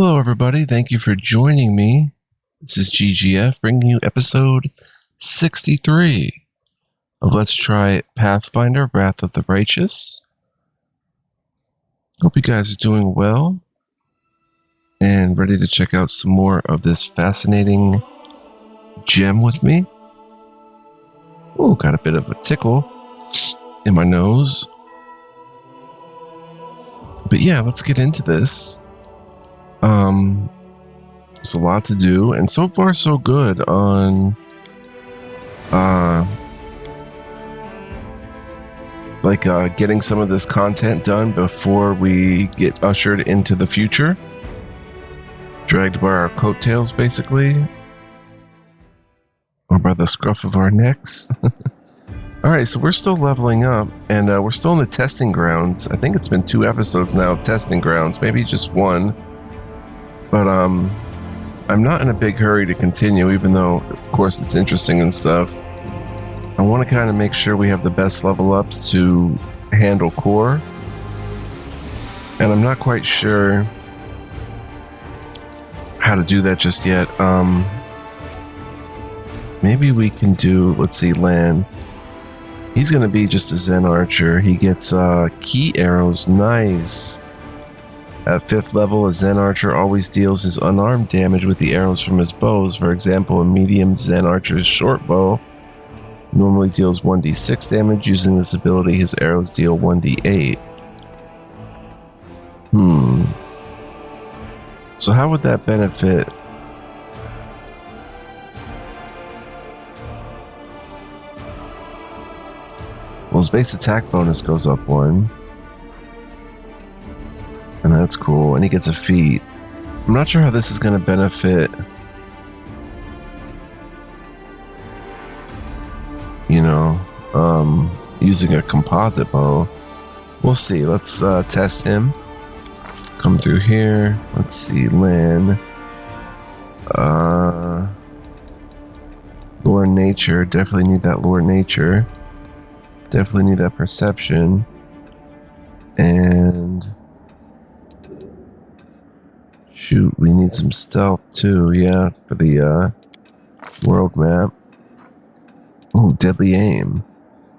Hello, everybody. Thank you for joining me. This is GGF bringing you episode 63 of Let's Try Pathfinder, Wrath of the Righteous. Hope you guys are doing well and ready to check out some more of this fascinating gem with me. Oh, got a bit of a tickle in my nose. But yeah, let's get into this. It's a lot to do, and so far so good on getting some of this content done before we get ushered into the future, dragged by our coattails basically, or by the scruff of our necks. All right, so we're still leveling up, and we're still in the testing grounds. I think it's been 2 episodes now of testing grounds, maybe just 1. But I'm not in a big hurry to continue, even though, of course, it's interesting and stuff. I want to kind of make sure we have the best level ups to handle core. And I'm not quite sure how to do that just yet. Maybe we can do, let's see, Lann. He's going to be just a Zen archer. He gets key arrows. Nice. At 5th level, a Zen archer always deals his unarmed damage with the arrows from his bows. For example, a medium Zen archer's short bow normally deals 1d6 damage. Using this ability, his arrows deal 1d8. So how would that benefit? Well, his base attack bonus goes up 1. And that's cool. And he gets a feat. I'm not sure how this is going to benefit, using a composite bow. We'll see. Let's test him. Come through here. Let's see. Lann. Lore nature. Definitely need that lore nature. Definitely need that perception. And shoot, we need some stealth too, yeah, for the world map. Oh, deadly aim.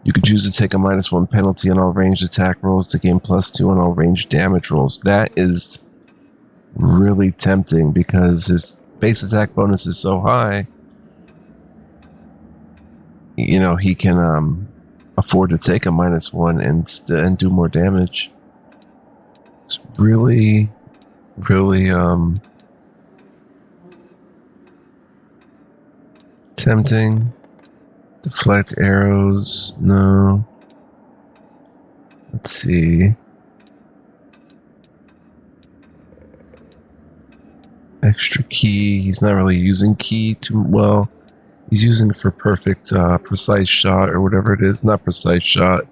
You can choose to take a -1 penalty on all ranged attack rolls to gain +2 on all ranged damage rolls. That is really tempting because his base attack bonus is so high. He can afford to take a -1 and do more damage. It's really tempting. Deflect arrows, no. Let's see. Extra key, he's not really using key too well. He's using it for perfect precise shot or whatever it is. Not precise shot,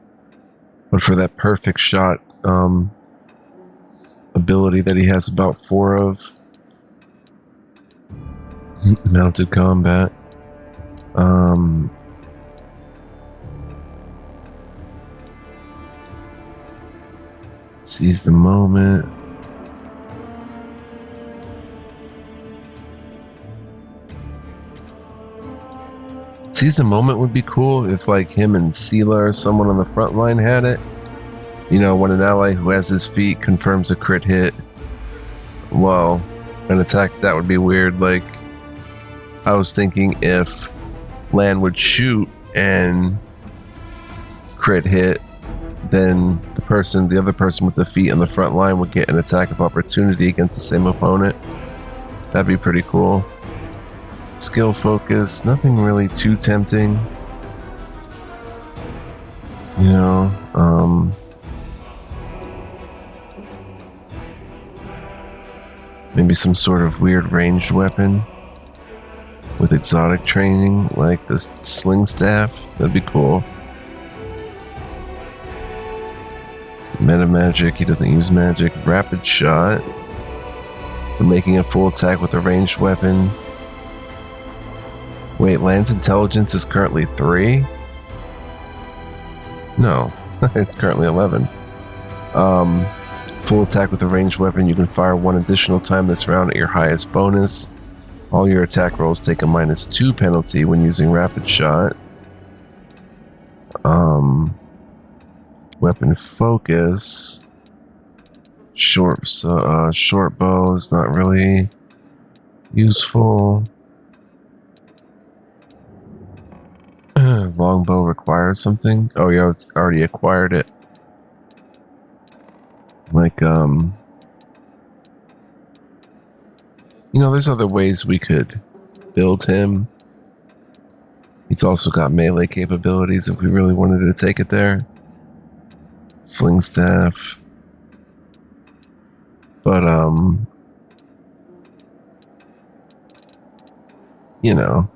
but for that perfect shot ability that he has about 4 of. Mounted combat. Seize the moment. Seize the moment would be cool if him and Sela or someone on the front line had it. When an ally who has his feat confirms a crit hit, well, an attack, that would be weird. I was thinking if Lann would shoot and crit hit, then the other person with the feat on the front line would get an attack of opportunity against the same opponent. That'd be pretty cool. Skill focus, nothing really too tempting. Maybe some sort of weird ranged weapon with exotic training, like the sling staff. That'd be cool. Meta magic, he doesn't use magic. Rapid shot. For making a full attack with a ranged weapon. Wait, Lann's intelligence is currently 3? No, it's currently 11. Full attack with a ranged weapon. You can fire one additional time this round at your highest bonus. All your attack rolls take a -2 penalty when using rapid shot. Weapon focus. Short bow is not really useful. Longbow requires something. Oh yeah, I already acquired it. Like, you know, there's other ways we could build him. He's also got melee capabilities if we really wanted to take it there. Sling staff. But, you know.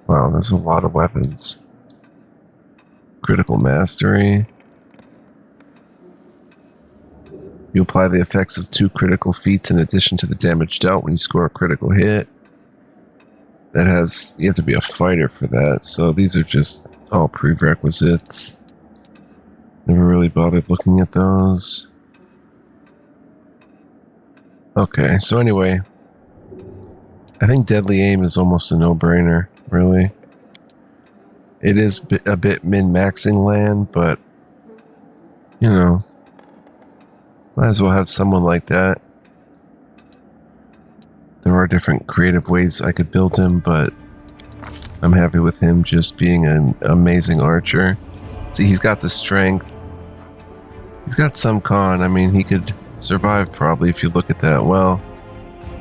Wow, there's a lot of weapons. Critical mastery. You apply the effects of 2 critical feats in addition to the damage dealt when you score a critical hit. That has, you have to be a fighter for that, so these are just all prerequisites. Never really bothered looking at those. Okay, so anyway, I think Deadly Aim is almost a no-brainer, really. It is a bit min-maxing land, but, you know, might as well have someone like that. There are different creative ways I could build him, but I'm happy with him just being an amazing archer. See, he's got the strength. He's got some con. I mean, he could survive probably if you look at that. Well,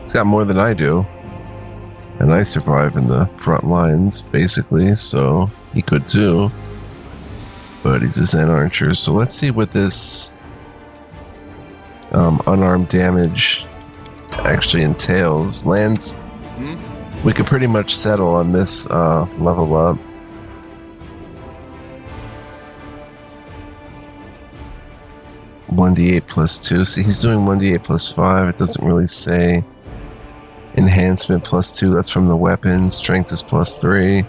he's got more than I do. And I survive in the front lines, basically, so he could too. But he's a Zen archer, so let's see what this unarmed damage actually entails. Lands, we could pretty much settle on this level up. (1d8 + 2). See, he's doing 1d8 + 5. It doesn't really say. Enhancement +2. That's from the weapon. Strength is +3.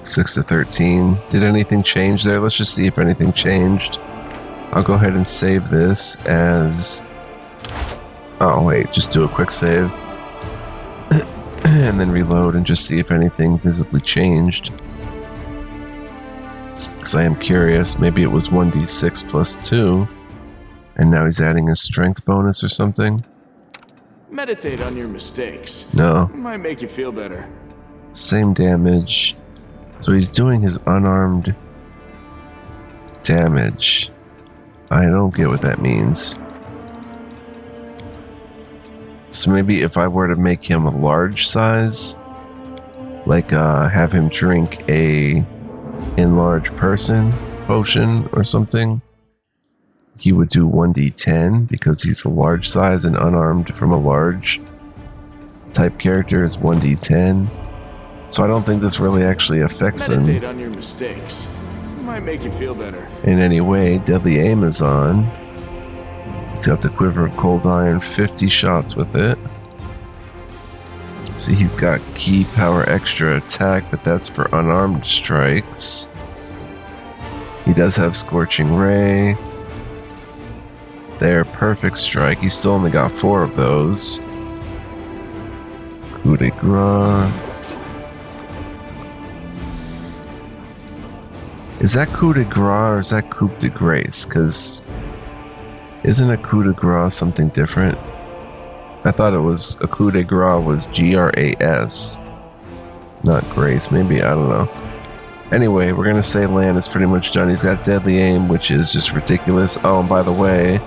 6 to 13. Did anything change there? Let's just see if anything changed. I'll go ahead and save this as... Oh, wait. Just do a quick save. And then reload and just see if anything visibly changed. Because I am curious. Maybe it was 1d6 + 2. And now he's adding a strength bonus or something. Meditate on your mistakes. No. It might make you feel better. Same damage. So he's doing his unarmed damage. I don't get what that means. So maybe if I were to make him a large size, like have him drink a enlarged person potion or something, he would do 1d10 because he's a large size, and unarmed from a large type character is 1d10. So I don't think this really actually affects him. Meditate on your mistakes. It might make you feel better. In any way. Deadly Aim is on. He's got the Quiver of Cold Iron, 50 shots with it. See, he's got Key Power Extra Attack, but that's for unarmed strikes. He does have Scorching Ray. There, Perfect Strike. He's still only got 4 of those. Coup de grace. Is that coup de grace or is that coup de grace? Because isn't a coup de grace something different? I thought it was a coup de grace was G-R-A-S, not grace. Maybe, I don't know. Anyway, we're going to say Lann is pretty much done. He's got Deadly Aim, which is just ridiculous. Oh, and by the way,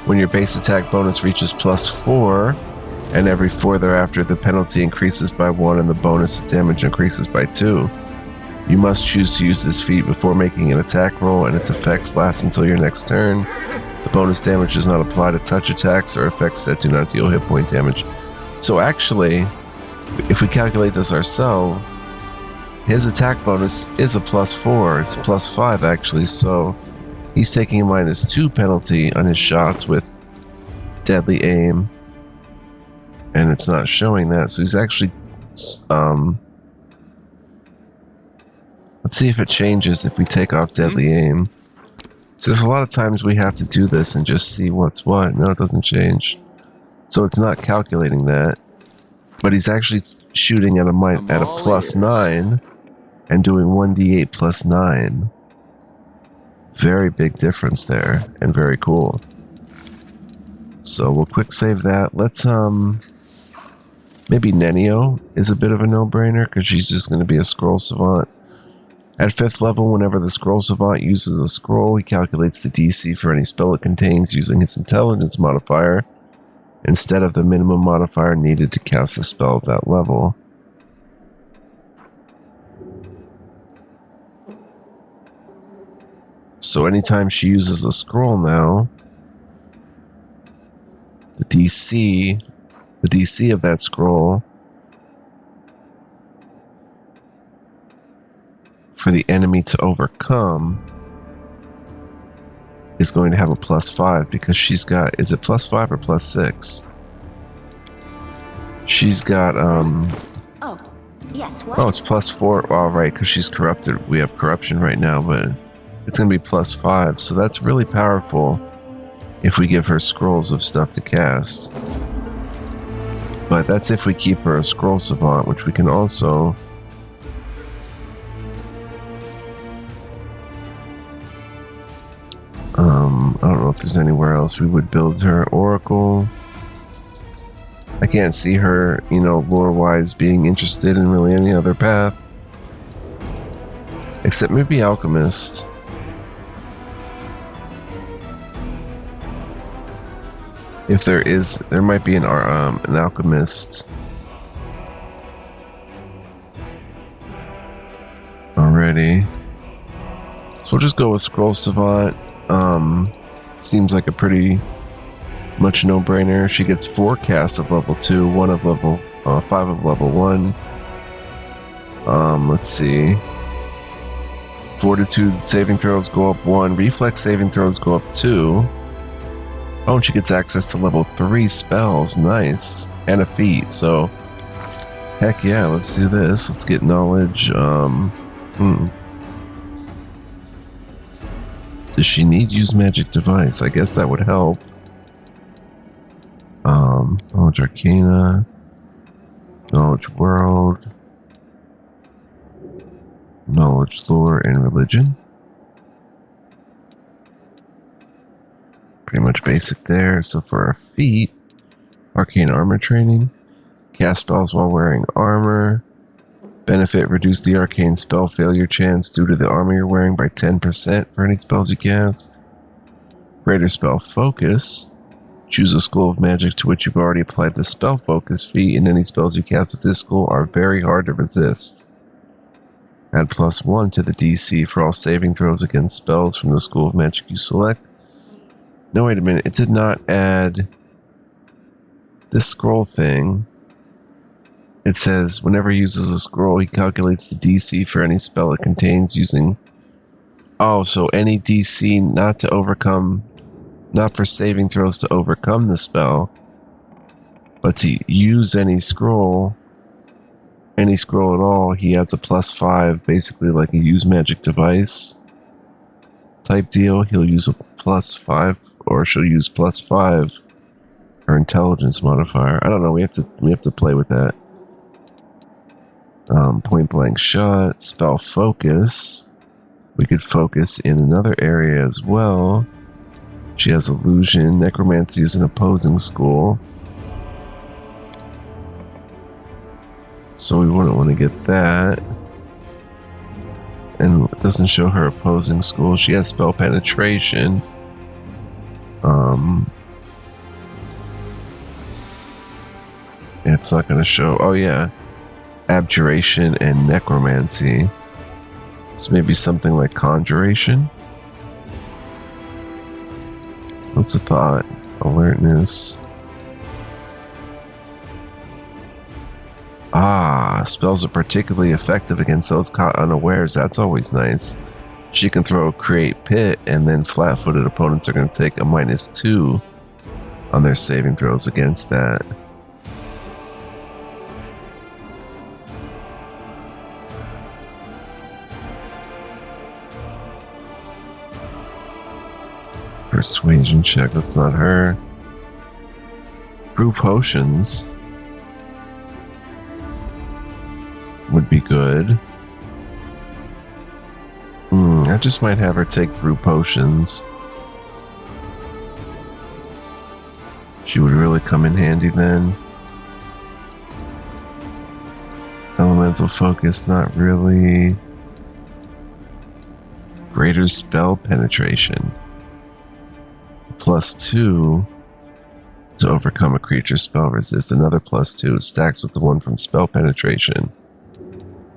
when your base attack bonus reaches +4, and every 4 thereafter, the penalty increases by 1 and the bonus damage increases by 2. You must choose to use this feat before making an attack roll, and its effects last until your next turn. The bonus damage does not apply to touch attacks or effects that do not deal hit point damage. So actually, if we calculate this ourselves, his attack bonus is a +4. It's +5 actually, so he's taking a -2 penalty on his shots with Deadly Aim. And it's not showing that, so he's actually... let's see if it changes if we take off Deadly Aim. So there's a lot of times we have to do this and just see what's what. No, it doesn't change. So it's not calculating that. But he's actually shooting at a plus 9 and doing 1d8 plus 9. Very big difference there and very cool. So we'll quick save that. Let's maybe Nenio is a bit of a no-brainer because she's just going to be a scroll savant. At 5th level, whenever the scroll savant uses a scroll, he calculates the DC for any spell it contains using his intelligence modifier instead of the minimum modifier needed to cast a spell at that level. So anytime she uses a scroll now, the DC of that scroll for the enemy to overcome is going to have a +5 because she's got, is it +5 or +6? She's got, Oh, yes, what? oh, it's +4. All right, because she's corrupted. We have corruption right now, but it's going to be +5. So that's really powerful if we give her scrolls of stuff to cast. But that's if we keep her a scroll savant, which we can also... I don't know if there's anywhere else we would build her. Oracle. I can't see her, you know, lore-wise being interested in really any other path. Except maybe Alchemist. If there is, there might be an Alchemist already. So we'll just go with Scroll Savant. Seems like a pretty much no-brainer. She gets 4 casts of level 2, 1 of level 5 of level 1. Let's see. Fortitude saving throws go up 1. Reflex saving throws go up 2. Oh, and she gets access to level 3 spells. Nice. And a feat. So, heck yeah, let's do this. Let's get knowledge. Does she need use magic device? I guess that would help. Knowledge arcana. Knowledge world. Knowledge lore and religion. Pretty much basic there. So for our feat, arcane armor training. Cast spells while wearing armor. Benefit, reduce the arcane spell failure chance due to the armor you're wearing by 10% for any spells you cast. Greater spell focus. Choose a school of magic to which you've already applied the spell focus feat, and any spells you cast with this school are very hard to resist. Add +1 to the DC for all saving throws against spells from the school of magic you select. No, wait a minute. It did not add this scroll thing. It says, whenever he uses a scroll, he calculates the DC for any spell it contains using... Oh, so any DC not to overcome... Not for saving throws to overcome the spell, but to use any scroll at all, he adds a +5, basically like a use magic device type deal. He'll use a +5, or she'll use +5 her intelligence modifier. I don't know. We have to play with that. Point blank shot, spell focus. We could focus in another area as well. She has illusion. Necromancy is an opposing school, so we wouldn't want to get that. And it doesn't show her opposing school. She has spell penetration. It's not going to show. Oh yeah, abjuration and necromancy. So maybe something like conjuration. What's the thought? Alertness. Spells are particularly effective against those caught unawares. That's always nice. She can throw Create Pit, and then flat-footed opponents are going to take a -2 on their saving throws against that. Persuasion check, that's not her. Brew potions would be good. I just might have her take brew potions. She would really come in handy then. Elemental focus, not really. Greater spell penetration. +2 to overcome a creature's spell resist. Another +2 stacks with the one from spell penetration.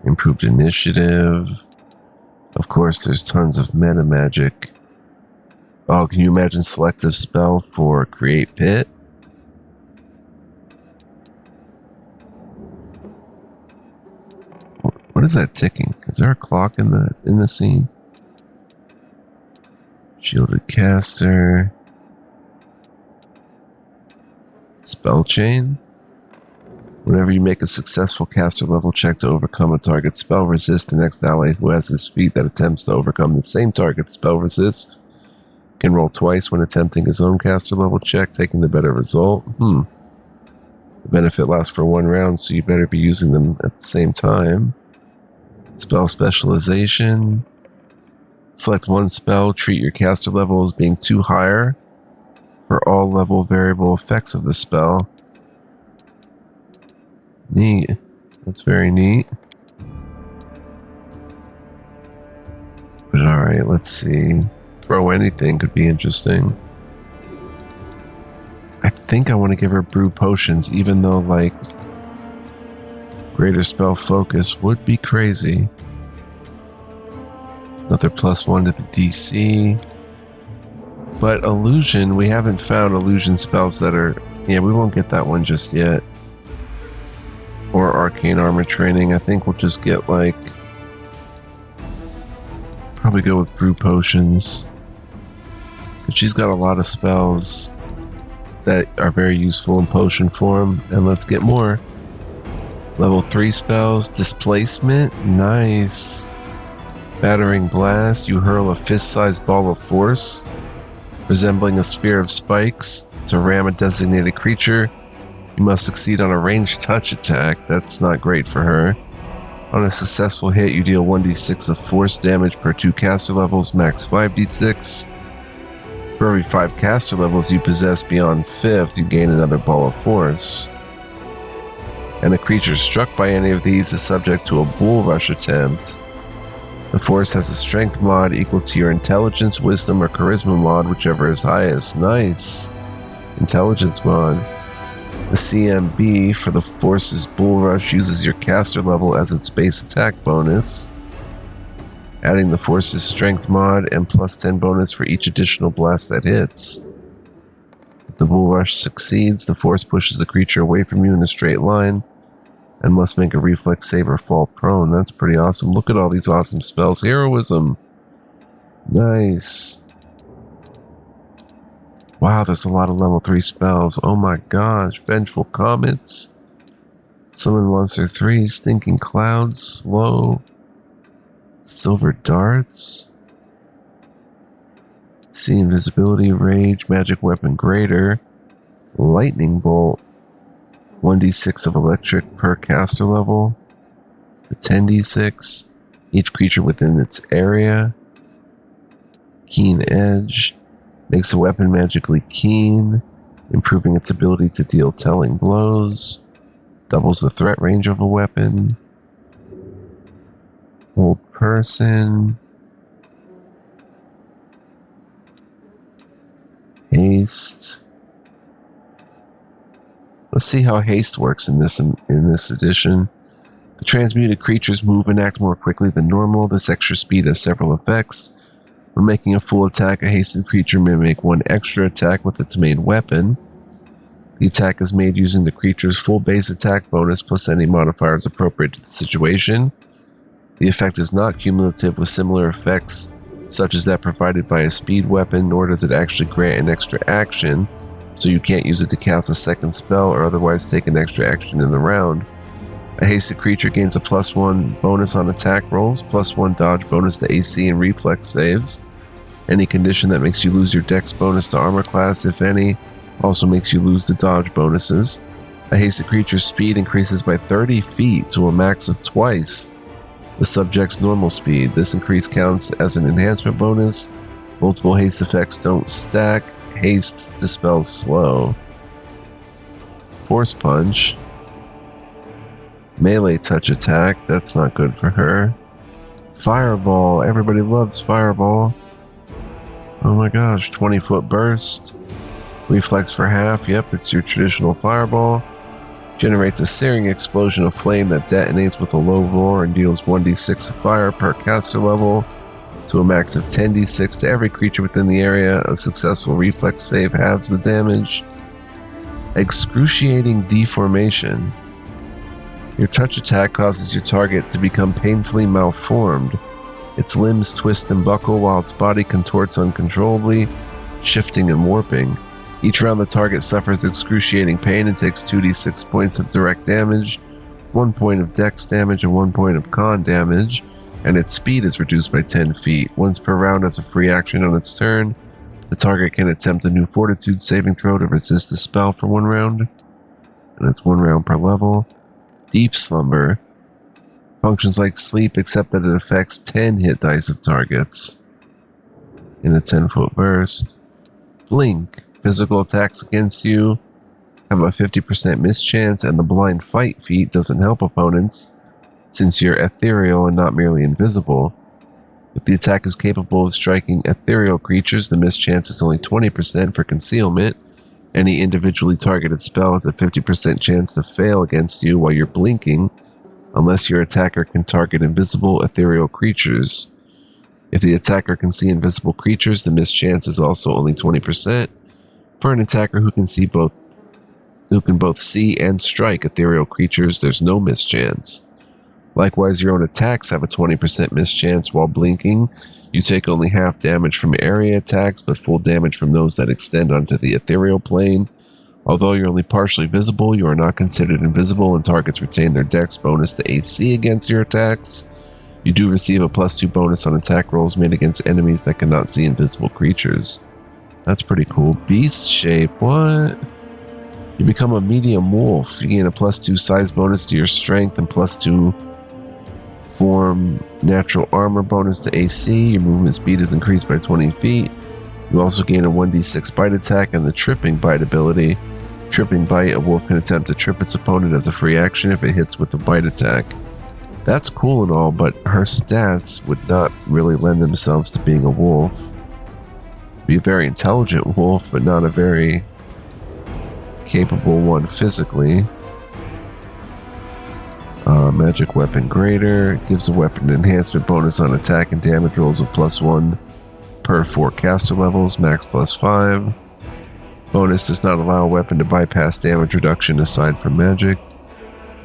Improved initiative. Of course, there's tons of meta magic. Oh, can you imagine selective spell for create pit? What is that ticking? Is there a clock in the scene? Shielded caster. Spell chain. Whenever you make a successful caster level check to overcome a target spell resist, the next ally who has this feat that attempts to overcome the same target spell resist can roll twice when attempting his own caster level check, taking the better result. The benefit lasts for 1 round, so you better be using them at the same time. Spell specialization. Select one spell, treat your caster level as being 2 higher for all level variable effects of the spell. Neat. That's very neat. But alright, let's see. Throw anything could be interesting. I think I want to give her brew potions, even though, like, greater spell focus would be crazy. Another +1 to the DC. But illusion, we haven't found illusion spells that are... Yeah, we won't get that one just yet. Or arcane armor training. I think we'll just get, like... Probably go with brew potions. But she's got a lot of spells that are very useful in potion form. And let's get more. Level 3 spells. Displacement. Nice. Battering Blast. You hurl a fist-sized ball of force, resembling a sphere of spikes, to ram a designated creature. You must succeed on a ranged touch attack. That's not great for her. On a successful hit, you deal 1d6 of force damage per 2 caster levels, max 5d6. For every 5 caster levels you possess beyond 5th, you gain another ball of force. And a creature struck by any of these is subject to a bull rush attempt. The force has a strength mod equal to your intelligence, wisdom, or charisma mod, whichever is highest. Nice. Intelligence mod. The CMB for the force's bull rush uses your caster level as its base attack bonus, adding the force's strength mod and +10 bonus for each additional blast that hits. If the bull rush succeeds, the force pushes the creature away from you in a straight line and must make a reflex save or fall prone. That's pretty awesome. Look at all these awesome spells. Heroism. Nice. Wow, there's a lot of level 3 spells. Oh my gosh. Vengeful Comets. Summon Monster 3. Stinking Clouds. Slow. Silver Darts. See Invisibility. Rage. Magic Weapon Greater. Lightning Bolt. 1d6 of electric per caster level. The 10d6. Each creature within its area. Keen Edge. Makes the weapon magically keen, improving its ability to deal telling blows. Doubles the threat range of a weapon. Hold person. Haste. Let's see how haste works in this edition. The transmuted creatures move and act more quickly than normal. This extra speed has several effects. When making a full attack, a hasted creature may make 1 extra attack with its main weapon. The attack is made using the creature's full base attack bonus plus any modifiers appropriate to the situation. The effect is not cumulative with similar effects, such as that provided by a speed weapon, nor does it actually grant an extra action, so you can't use it to cast a second spell or otherwise take an extra action in the round. A hasted creature gains a +1 bonus on attack rolls, +1 dodge bonus to AC and reflex saves, Any condition that makes you lose your dex bonus to armor class, if any, also makes you lose the dodge bonuses. A hasted creature's speed increases by 30 feet to a max of twice the subject's normal speed. This increase counts as an enhancement bonus. Multiple haste effects don't stack. Haste dispels slow. Force punch. Melee touch attack. That's not good for her. Fireball. Everybody loves fireball. Oh my gosh. 20-foot burst. Reflex for half. Yep, it's your traditional fireball. Generates a searing explosion of flame that detonates with a low roar and deals 1d6 of fire per caster level to a max of 10d6 to every creature within the area. A successful reflex save halves the damage. Excruciating deformation. Your touch attack causes your target to become painfully malformed. Its limbs twist and buckle while its body contorts uncontrollably, shifting and warping. Each round the target suffers excruciating pain and takes 2d6 points of direct damage, 1 point of dex damage, and 1 point of con damage, and its speed is reduced by 10 feet. Once per round as a free action on its turn, the target can attempt a new fortitude saving throw to resist the spell for 1 round, and it's 1 round per level. Deep Slumber functions like sleep except that it affects 10 hit dice of targets in a 10-foot burst. Blink. Physical attacks against you have a 50% miss chance, and the blind fight feat doesn't help opponents since you're ethereal and not merely invisible. If the attack is capable of striking ethereal creatures, the miss chance is only 20% for concealment. Any individually targeted spell has a 50% chance to fail against you while you're blinking, unless your attacker can target invisible ethereal creatures. If the attacker can see invisible creatures, the miss chance is also only 20%. For an attacker who can both see and strike ethereal creatures, there's no miss chance. Likewise, your own attacks have a 20% miss chance while blinking. You take only half damage from area attacks, but full damage from those that extend onto the ethereal plane. Although you're only partially visible, you are not considered invisible, and targets retain their dex bonus to AC against your attacks. You do receive a +2 bonus on attack rolls made against enemies that cannot see invisible creatures. That's pretty cool. Beast shape, what? You become a medium wolf. You gain a +2 size bonus to your strength and +2 form natural armor bonus to AC. Your movement speed is increased by 20 feet. You also gain a 1d6 bite attack and the tripping bite ability. Tripping bite, a wolf can attempt to trip its opponent as a free action if it hits with a bite attack. That's cool and all, but her stats would not really lend themselves to being a wolf. Be a very intelligent wolf, but not a very capable one physically. Magic weapon greater gives a weapon enhancement bonus on attack and damage rolls of +1 per 4 caster levels, max +5. Bonus does not allow a weapon to bypass damage reduction aside from magic.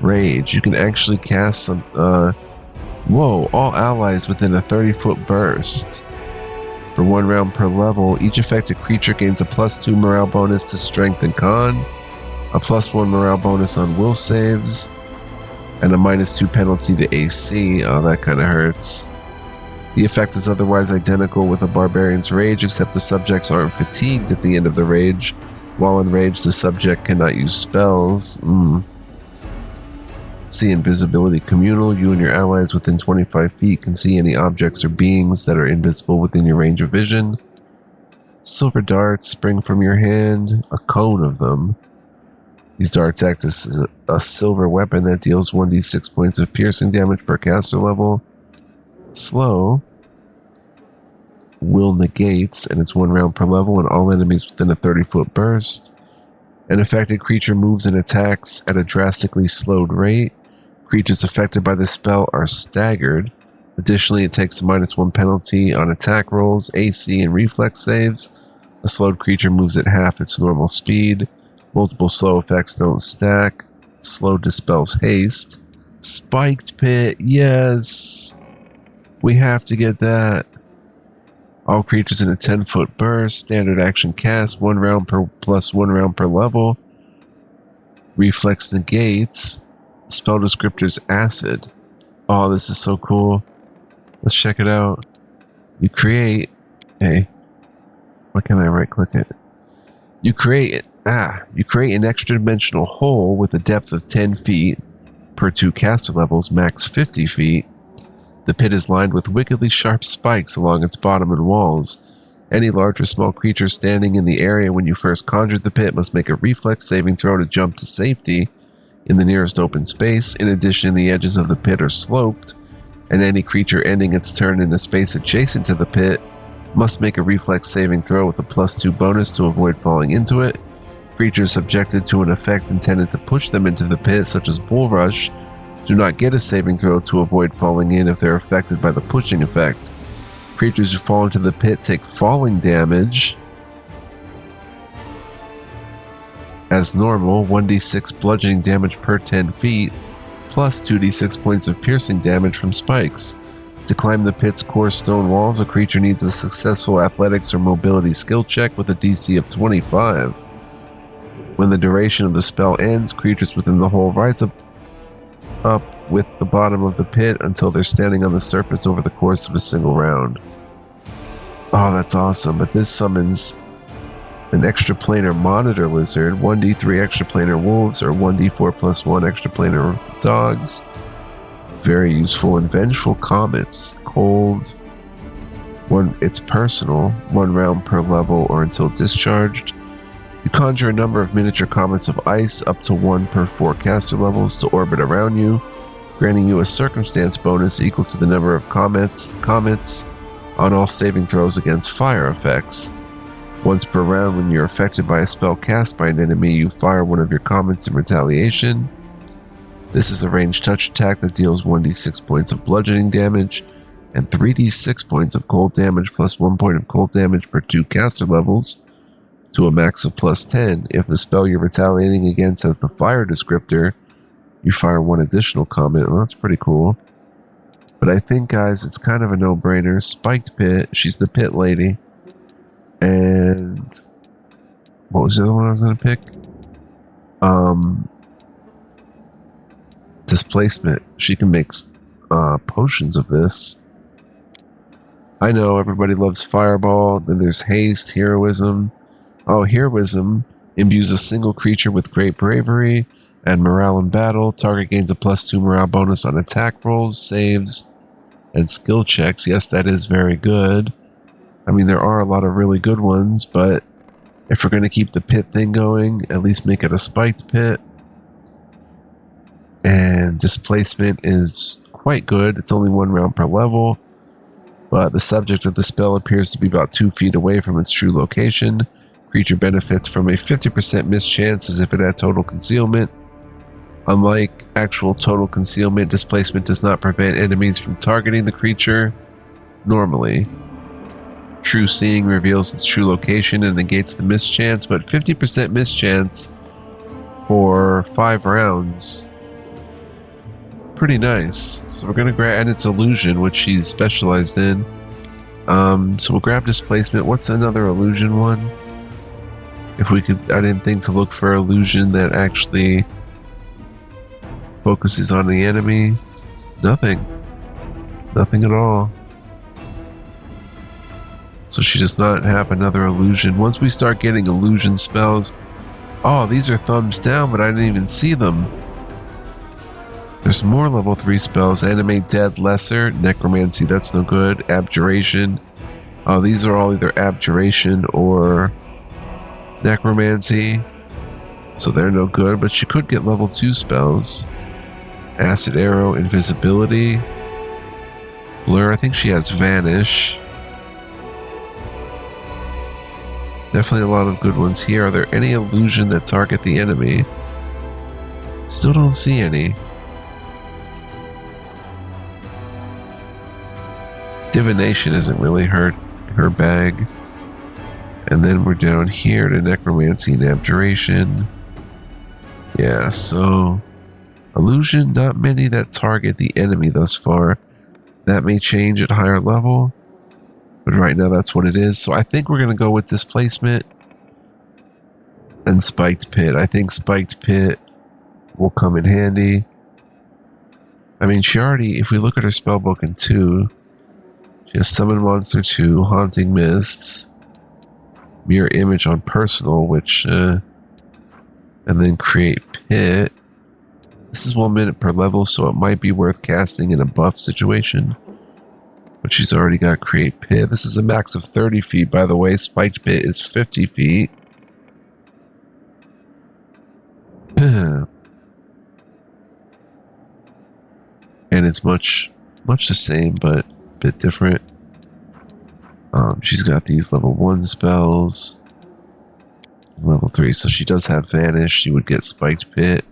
Rage, you can actually cast some. Whoa! All allies within a 30-foot burst. For 1 round per level, each affected creature gains a +2 morale bonus to strength and con, a +1 morale bonus on will saves, and a -2 penalty to AC. Oh, that kind of hurts. The effect is otherwise identical with a barbarian's rage, except the subjects aren't fatigued at the end of the rage. While enraged, the subject cannot use spells. See invisibility communal. You and your allies within 25 feet can see any objects or beings that are invisible within your range of vision. Silver darts spring from your hand, a cone of them. These darts act as a silver weapon that deals 1d6 points of piercing damage per caster level. Slow. Will negates, and it's 1 round per level, and all enemies within a 30-foot burst. An affected creature moves and attacks at a drastically slowed rate. Creatures affected by this spell are staggered. Additionally, it takes a -1 penalty on attack rolls, AC, and reflex saves. A slowed creature moves at half its normal speed. Multiple slow effects don't stack. Slow dispels haste. Spiked pit, yes! We have to get that. All creatures in a 10-foot burst. Standard action cast, 1 round per +1 round per level. Reflex negates. Spell descriptor's acid. Oh, this is so cool. Let's check it out. You create Okay. Why can't I right click it? You create an extra dimensional hole with a depth of 10 feet per 2 caster levels, max 50 feet. The pit is lined with wickedly sharp spikes along its bottom and walls. Any large or small creature standing in the area when you first conjured the pit must make a reflex saving throw to jump to safety in the nearest open space. In addition, the edges of the pit are sloped, and any creature ending its turn in a space adjacent to the pit must make a reflex saving throw with a +2 bonus to avoid falling into it. Creatures subjected to an effect intended to push them into the pit, such as Bull Rush, do not get a saving throw to avoid falling in if they're affected by the pushing effect. Creatures who fall into the pit take falling damage as normal, 1d6 bludgeoning damage per 10 feet, plus 2d6 points of piercing damage from spikes. To climb the pit's core stone walls, a creature needs a successful athletics or mobility skill check with a DC of 25. When the duration of the spell ends, creatures within the hole rise up with the bottom of the pit until they're standing on the surface over the course of a single round. Oh, that's awesome. But this summons an extraplanar monitor lizard, 1d3 extraplanar wolves, or 1d4 plus 1 extraplanar dogs. Very useful. And vengeful comets. Cold. It's personal. 1 round per level or until discharged. You conjure a number of miniature comets of ice, up to 1 per 4 caster levels, to orbit around you, granting you a circumstance bonus equal to the number of comets on all saving throws against fire effects. Once per round, when you're affected by a spell cast by an enemy, you fire one of your comets in retaliation. This is a ranged touch attack that deals 1d6 points of bludgeoning damage and 3d6 points of cold damage plus 1 point of cold damage per 2 caster levels, to a max of +10. If the spell you're retaliating against has the fire descriptor, you fire 1 additional comet. Well, that's pretty cool. But I think, guys, it's kind of a no-brainer. Spiked Pit, she's the pit lady. And what was the other one I was going to pick? Displacement. She can make potions of this. I know everybody loves Fireball. Then there's Haste, Heroism. Oh, Heroism imbues a single creature with great bravery and morale in battle. Target gains a +2 morale bonus on attack rolls, saves, and skill checks. Yes, that is very good. I mean, there are a lot of really good ones, but if we're going to keep the pit thing going, at least make it a spiked pit. And displacement is quite good. It's only 1 round per level, but the subject of the spell appears to be about 2 feet away from its true location. Creature benefits from a 50% miss chance as if it had total concealment. Unlike actual total concealment, displacement does not prevent enemies from targeting the creature normally. True seeing reveals its true location and negates the miss chance, but 50% miss chance for 5 rounds. Pretty nice. So we're going to grab, and it's illusion, which she's specialized in. So we'll grab displacement. What's another illusion one? If we could, I didn't think to look for illusion that actually focuses on the enemy. Nothing. Nothing at all. So she does not have another illusion. Once we start getting illusion spells, oh, these are thumbs down, but I didn't even see them. There's more level 3 spells. Animate Dead Lesser, Necromancy, that's no good. Abjuration. Oh, these are all either Abjuration or Necromancy. So they're no good, but she could get level 2 spells. Acid Arrow, Invisibility. Blur, I think she has Vanish. Definitely a lot of good ones here. Are there any illusion that target the enemy? Still don't see any. Divination isn't really her bag. And then we're down here to Necromancy and Abjuration. Yeah, so illusion, not many that target the enemy thus far. That may change at higher level, but right now that's what it is. So I think we're going to go with Displacement and Spiked Pit. I think Spiked Pit will come in handy. I mean, she already, if we look at her spellbook in 2, She has Summon Monster 2, Haunting Mists, Mirror Image on Personal, which, and then Create Pit. This is 1 minute per level, so it might be worth casting in a buff situation. But she's already got Create Pit. This is a max of 30 feet, by the way. Spiked Pit is 50 feet. And it's much the same, but a bit different. She's got these level 1 spells. Level 3, so she does have Vanish. She would get Spiked Pit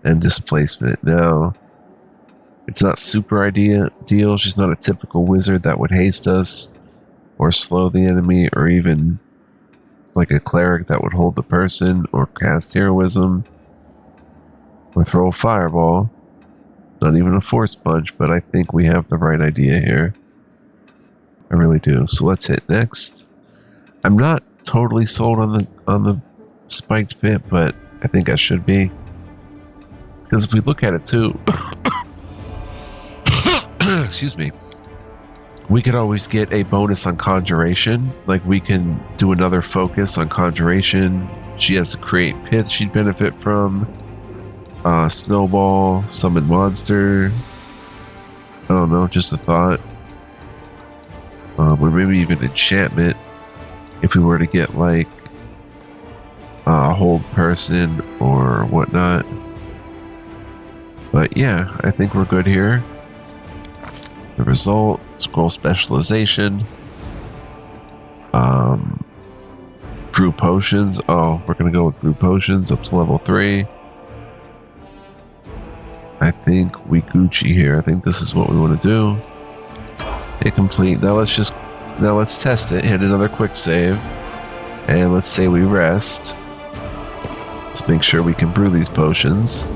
and Displacement. Now, it's not super ideal. She's not a typical wizard that would haste us or slow the enemy, or even like a cleric that would hold the person or cast heroism or throw a fireball. Not even a force punch, but I think we have the right idea here. I really do. So let's hit next. I'm not totally sold on the Spiked Pit, but I think I should be. Because if we look at it too, excuse me, we could always get a bonus on Conjuration. Like we can do another focus on Conjuration. She has to Create Pit she'd benefit from. Snowball, Summon Monster. I don't know, just a thought. Or maybe even Enchantment if we were to get like a Hold Person or whatnot. But yeah, I think we're good here. The result, Scroll Specialization. Brew Potions. Oh, we're going to go with Brew Potions up to level 3. I think we Gucci here. I think this is what we want to do. Hit complete. Now let's test it. Hit another quick save. And let's say we rest. Let's make sure we can brew these potions.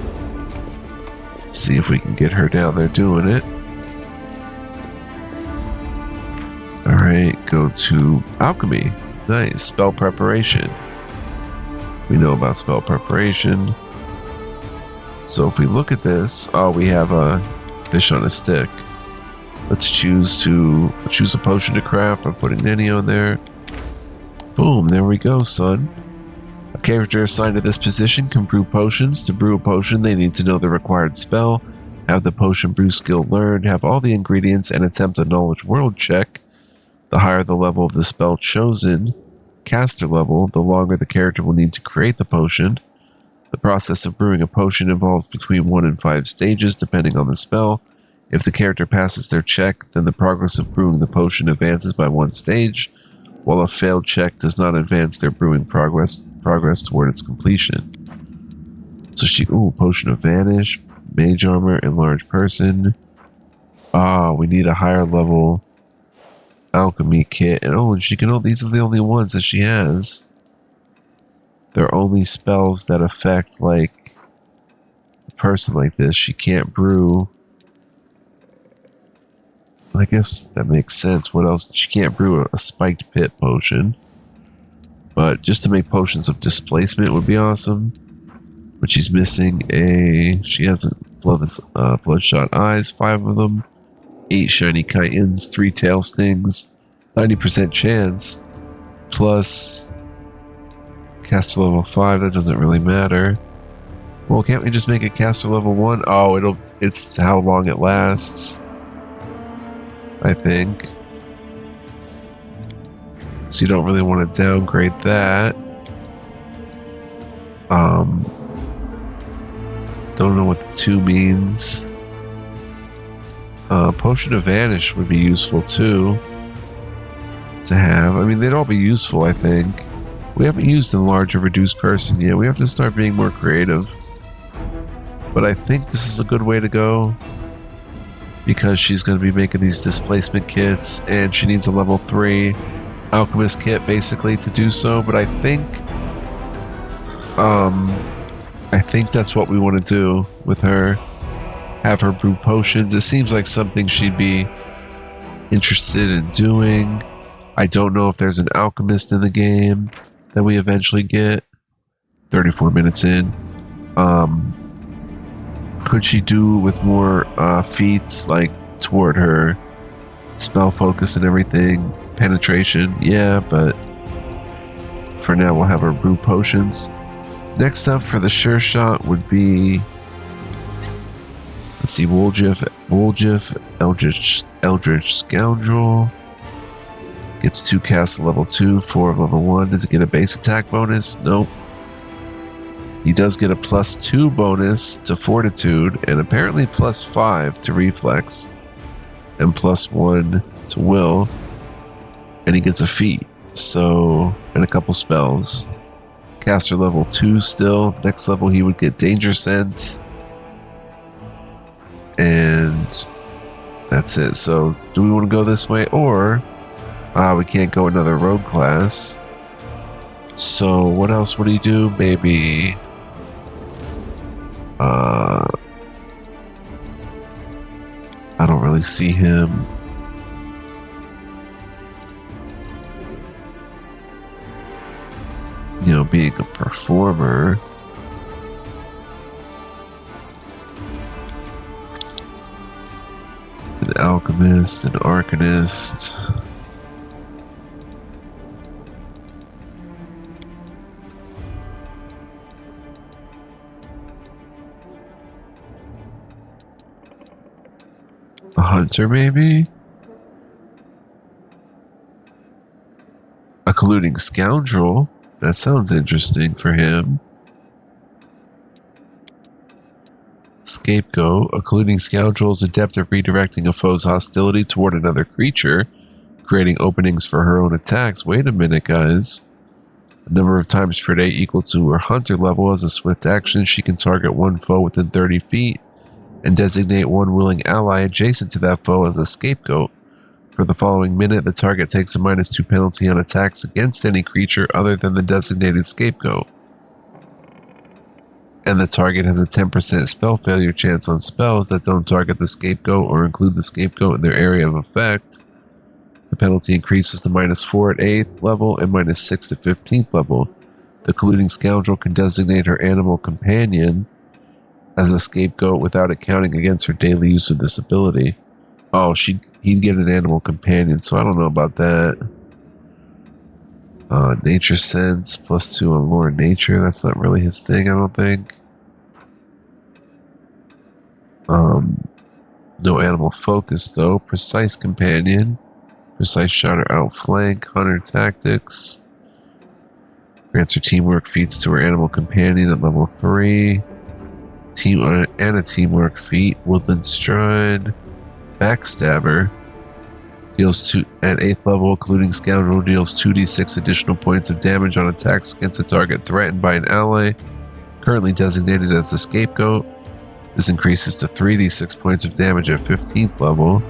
See if we can get her down there doing it. Alright, go to Alchemy. Nice. Spell Preparation. We know about Spell Preparation. So if we look at this, oh, we have a fish on a stick. Let's choose a potion to craft. I'm putting Nenio in there. Boom, there we go, son. A character assigned to this position can brew potions. To brew a potion, they need to know the required spell, have the potion brew skill learned, have all the ingredients, and attempt a knowledge world check. The higher the level of the spell chosen, caster level, the longer the character will need to create the potion. The process of brewing a potion involves between 1 and 5 stages, depending on the spell. If the character passes their check, then the progress of brewing the potion advances by 1 stage, while a failed check does not advance their brewing progress toward its completion. So Potion of Vanish, Mage Armor, Enlarged Person. We need a higher level Alchemy Kit. And she can these are the only ones that she has. They're only spells that affect, like, a person like this. She can't brew. I guess that makes sense. What else? She can't brew a Spiked Pit potion. But just to make potions of displacement would be awesome. But she's missing she has bloodshot eyes, 5 of them. 8 shiny chitons, 3 tail stings. 90% chance. Plus caster level 5, that doesn't really matter. Well, can't we just make it caster level 1? Oh, it's how long it lasts, I think. So you don't really want to downgrade that. Don't know what the 2 means. Potion of Vanish would be useful too to have. I mean, they'd all be useful, I think. We haven't used Enlarge or Reduce Person yet. We have to start being more creative. But I think this is a good way to go, because she's going to be making these displacement kits, and she needs a level 3 alchemist kit basically to do so. But I think that's what we want to do with her. Have her brew potions. It seems like something she'd be interested in doing. I don't know if there's an alchemist in the game that we eventually get. 34 minutes in. Could she do with more feats, like toward her spell focus and everything. Penetration, yeah, but for now we'll have our brew potions. Next up for the sure shot would be, let's see, Woljif, Eldritch Scoundrel. Gets 2 casts at level 2, 4 of level 1. Does it get a base attack bonus? Nope. He does get a +2 bonus to Fortitude, and apparently +5 to Reflex, and +1 to Will. And he gets a feat, so, and a couple spells. Caster level 2 still. Next level he would get Danger Sense. And that's it. So, do we want to go this way, or we can't go another rogue class. So what else would he do? Maybe I don't really see him. You know, being a performer. An alchemist, an arcanist. A hunter, maybe? A colluding scoundrel? That sounds interesting for him. Scapegoat. A colluding scoundrel is adept at redirecting a foe's hostility toward another creature, creating openings for her own attacks. Wait a minute, guys. A number of times per day equal to her hunter level. As a swift action, she can target one foe within 30 feet and designate one willing ally adjacent to that foe as a scapegoat. For the following minute, the target takes a -2 penalty on attacks against any creature other than the designated scapegoat. And the target has a 10% spell failure chance on spells that don't target the scapegoat or include the scapegoat in their area of effect. The penalty increases to -4 at 8th level and -6 at 15th level. The colluding scoundrel can designate her animal companion as a scapegoat without it counting against her daily use of this ability. Oh, he'd get an animal companion, so I don't know about that. Nature sense, +2 on lore and nature. That's not really his thing, I don't think. No animal focus, though. Precise companion. Precise shot or outflank. Hunter tactics. Grants her teamwork feats to her animal companion at level 3. And a teamwork feat. Woodland stride. Backstabber. Deals 2 at 8th level, including Scoundrel, deals 2d6 additional points of damage on attacks against a target threatened by an ally, currently designated as the scapegoat. This increases to 3d6 points of damage at 15th level.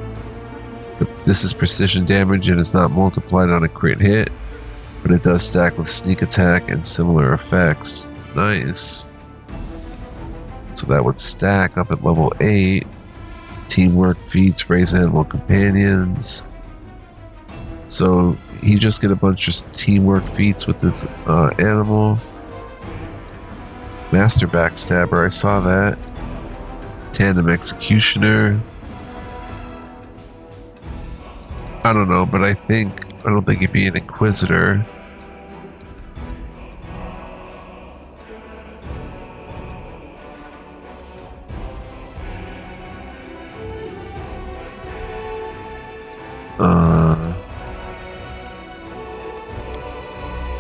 This is precision damage and is not multiplied on a crit hit, but it does stack with sneak attack and similar effects. Nice. So that would stack up at level 8. Teamwork feats, raise animal companions. So he just get a bunch of teamwork feats with his animal. Master Backstabber, I saw that. Tandem Executioner. I don't know, but I don't think he'd be an Inquisitor.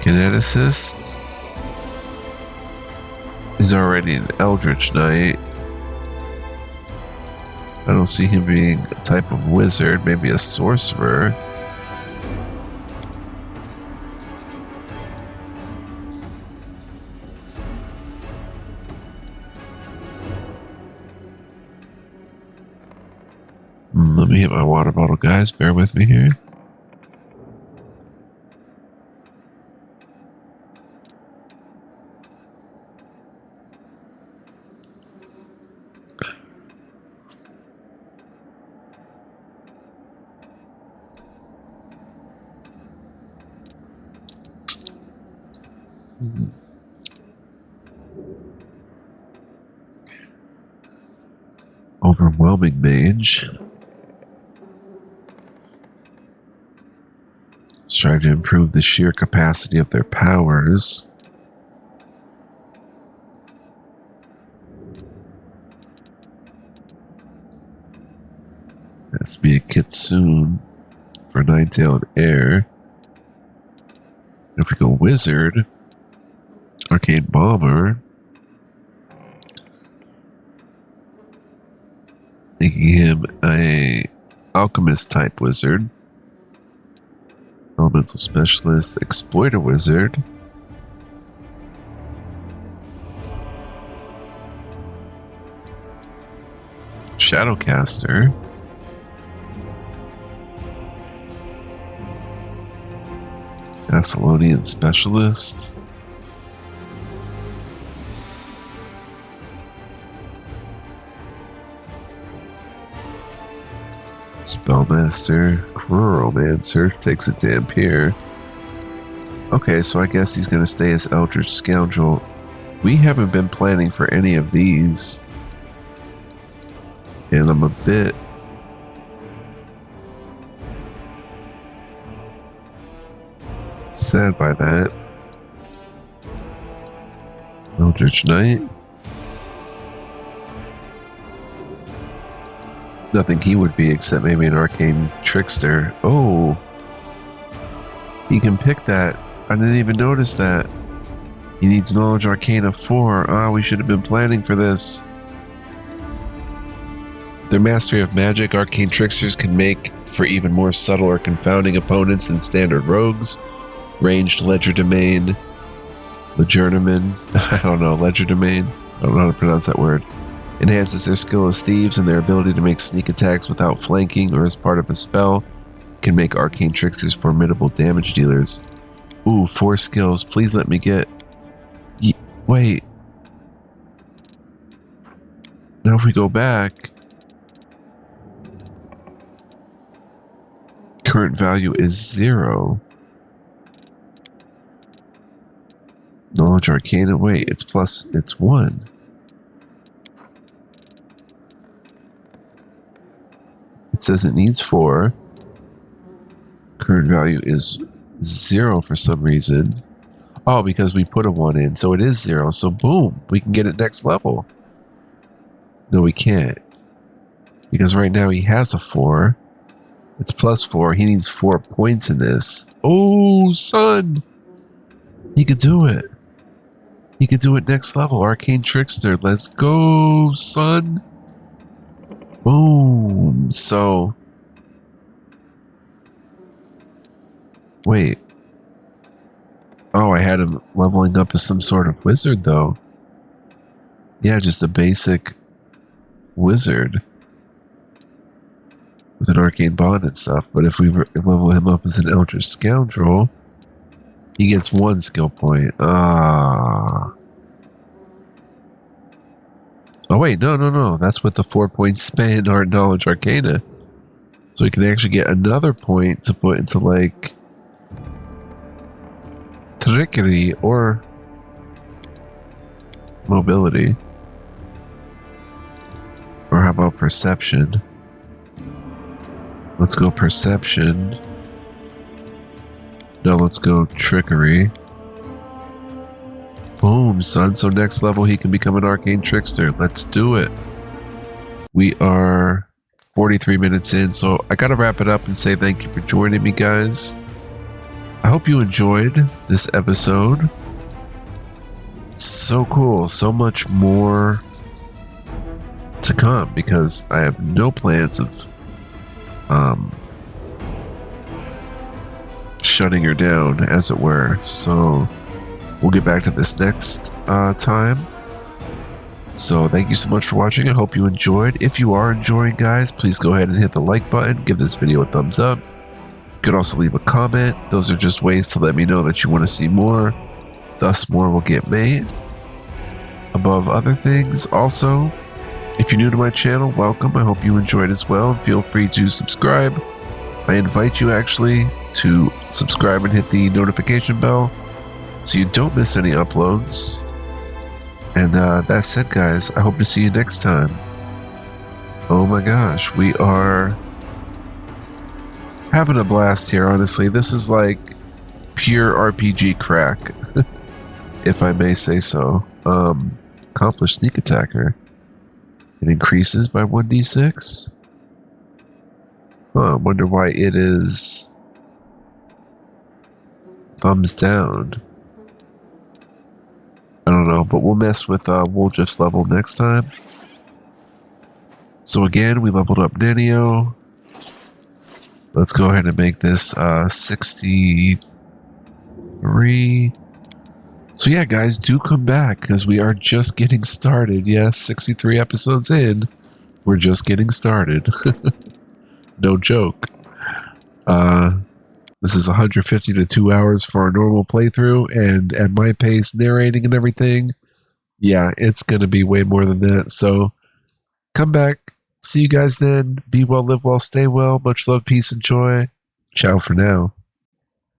Kineticist. He's already an Eldritch Knight. I don't see him being a type of wizard, maybe a sorcerer. Let me hit my water bottle, guys. Bear with me here. Overwhelming Mage. Strive to improve the sheer capacity of their powers. Has to be a Kitsune for Nine-tailed Air. If we go Wizard, Arcane Bomber, making him a Alchemist type Wizard. Elemental Specialist, Exploiter Wizard. Shadowcaster. Thessalonian Specialist. Spellmaster, Chronomancer, takes a Dampier. Okay, so I guess he's going to stay as Eldritch Scoundrel. We haven't been planning for any of these. And I'm a bit sad by that. Eldritch Knight. Nothing he would be except maybe an Arcane Trickster. Oh. He can pick that. I didn't even notice that. He needs Knowledge Arcana 4. Ah, we should have been planning for this. Their mastery of magic, Arcane Tricksters can make for even more subtle or confounding opponents than standard rogues. Ranged Legerdemain. Legerdemain. I don't know. Legerdemain. I don't know how to pronounce that word. Enhances their skill as thieves and their ability to make sneak attacks without flanking or as part of a spell. Can make Arcane Tricksters formidable damage dealers. Ooh, 4 skills. Please let me get... Wait. Now if we go back... Current value is 0. Knowledge Arcana. Wait, it's plus... It's 1. It says it needs 4. Current value is 0 for some reason. Oh, because we put a 1 in, so it is 0. So boom, we can get it next level. No, we can't. Because right now he has a 4. It's plus 4. He needs 4 points in this. Oh, son! He could do it. He could do it next level. Arcane Trickster. Let's go, son! Boom. So, wait. Oh, I had him leveling up as some sort of wizard, though. Yeah, just a basic wizard with an arcane bond and stuff. But if we level him up as an Eldritch Scoundrel, he gets 1 skill point. Ah. Oh, wait, no. That's with the 4 points spent on Knowledge Arcana. So he can actually get another point to put into, like, Trickery or Mobility. Or how about Perception? Let's go Perception. No, let's go Trickery. Boom, son. So next level he can become an Arcane Trickster. Let's do it. We are 43 minutes in, so I gotta wrap it up and say thank you for joining me, guys. I hope you enjoyed this episode. So cool. So much more to come because I have no plans of shutting her down, as it were. So we'll get back to this next time. So thank you so much for watching. I hope you enjoyed. If you are enjoying, guys, please go ahead and hit the like button. Give this video a thumbs up. You could also leave a comment. Those are just ways to let me know that you want to see more. Thus, more will get made. Above other things, also, if you're new to my channel, welcome. I hope you enjoyed as well. Feel free to subscribe. I invite you actually to subscribe and hit the notification bell so you don't miss any uploads. And that said, guys, I hope to see you next time. Oh my gosh, we are Having a blast here, honestly. This is like pure RPG crack, if I may say so. Accomplished sneak attacker. It increases by 1d6. I wonder why it is thumbs down. I don't know, but we'll mess with Woljif's level next time. So again, we leveled up Nenio. Let's go ahead and make this 63. So yeah, guys, do come back because we are just getting started. Yes, 63 episodes in. We're just getting started. No joke. This is 150 to 2 hours for a normal playthrough, and at my pace, narrating and everything, yeah, it's going to be way more than that. So come back. See you guys then. Be well, live well, stay well. Much love, peace, and joy. Ciao for now.